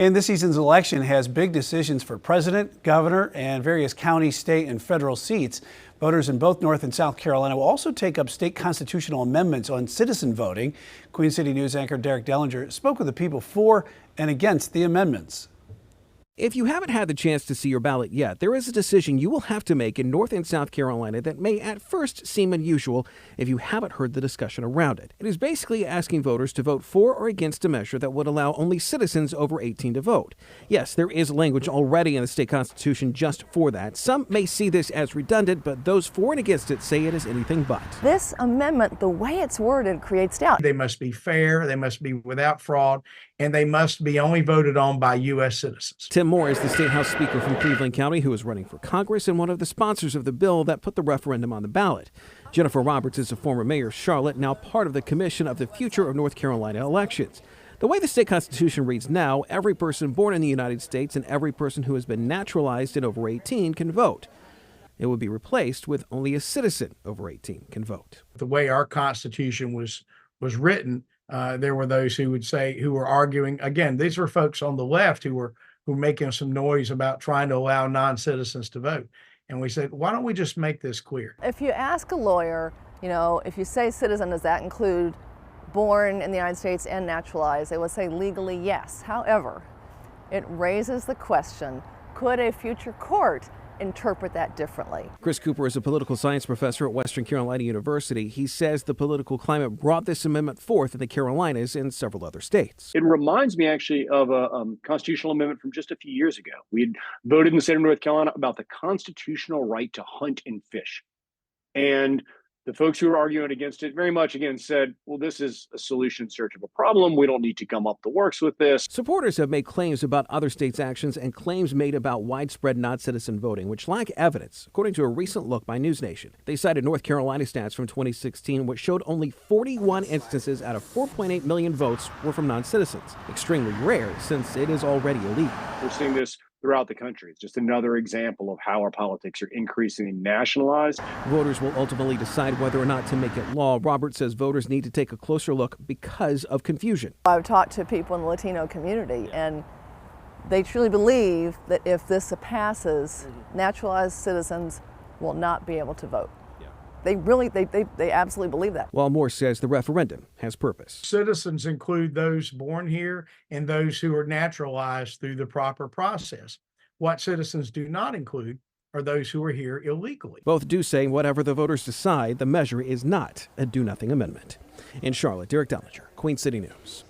And this season's election has big decisions for president, governor, and various county, state, and federal seats. Voters in both North and South Carolina will also take up state constitutional amendments on citizen voting. Queen City News anchor Derek Dellinger spoke with the people for and against the amendments. If you haven't had the chance to see your ballot yet, there is a decision you will have to make in North and South Carolina that may at first seem unusual if you haven't heard the discussion around it. It is basically asking voters to vote for or against a measure that would allow only citizens over 18 to vote. Yes, there is language already in the state constitution just for that. Some may see this as redundant, but those for and against it say it is anything but. This amendment, the way it's worded, creates doubt. They must be fair, they must be without fraud, and they must be only voted on by U.S. citizens. Tim Moore is the State House Speaker from Cleveland County who is running for Congress and one of the sponsors of the bill that put the referendum on the ballot. Jennifer Roberts is a former mayor of Charlotte, now part of the Commission of the Future of North Carolina Elections. The way the state constitution reads now, every person born in the United States and every person who has been naturalized and over 18 can vote. It would be replaced with only a citizen over 18 can vote. The way our Constitution was written, there were those who were arguing. Again, these were folks on the left who were making some noise about trying to allow non-citizens to vote. And we said, why don't we just make this clear? If you ask a lawyer, if you say citizen, does that include born in the United States and naturalized? They would say legally yes. However, it raises the question, could a future court interpret that differently? Chris Cooper is a political science professor at Western Carolina University. He says the political climate brought this amendment forth in the Carolinas and several other states. It reminds me actually of a constitutional amendment from just a few years ago. We had voted in the state of North Carolina about the constitutional right to hunt and fish. And the folks who were arguing against it very much, again, said, well, this is a solution in search of a problem. We don't need to gum up the works with this. Supporters have made claims about other states' actions and claims made about widespread non-citizen voting, which lack evidence, according to a recent look by News Nation. They cited North Carolina stats from 2016, which showed only 41 instances out of 4.8 million votes were from non-citizens. Extremely rare, since it is already illegal. We're seeing this throughout the country. It's just another example of how our politics are increasingly nationalized. Voters will ultimately decide whether or not to make it law. Roberts says voters need to take a closer look because of confusion. I've talked to people in the Latino community, and they truly believe that if this passes, naturalized citizens will not be able to vote. They absolutely believe that. While Moore says the referendum has purpose. Citizens include those born here and those who are naturalized through the proper process. What citizens do not include are those who are here illegally. Both do say whatever the voters decide, the measure is not a do-nothing amendment. In Charlotte, Derek Dellinger, Queen City News.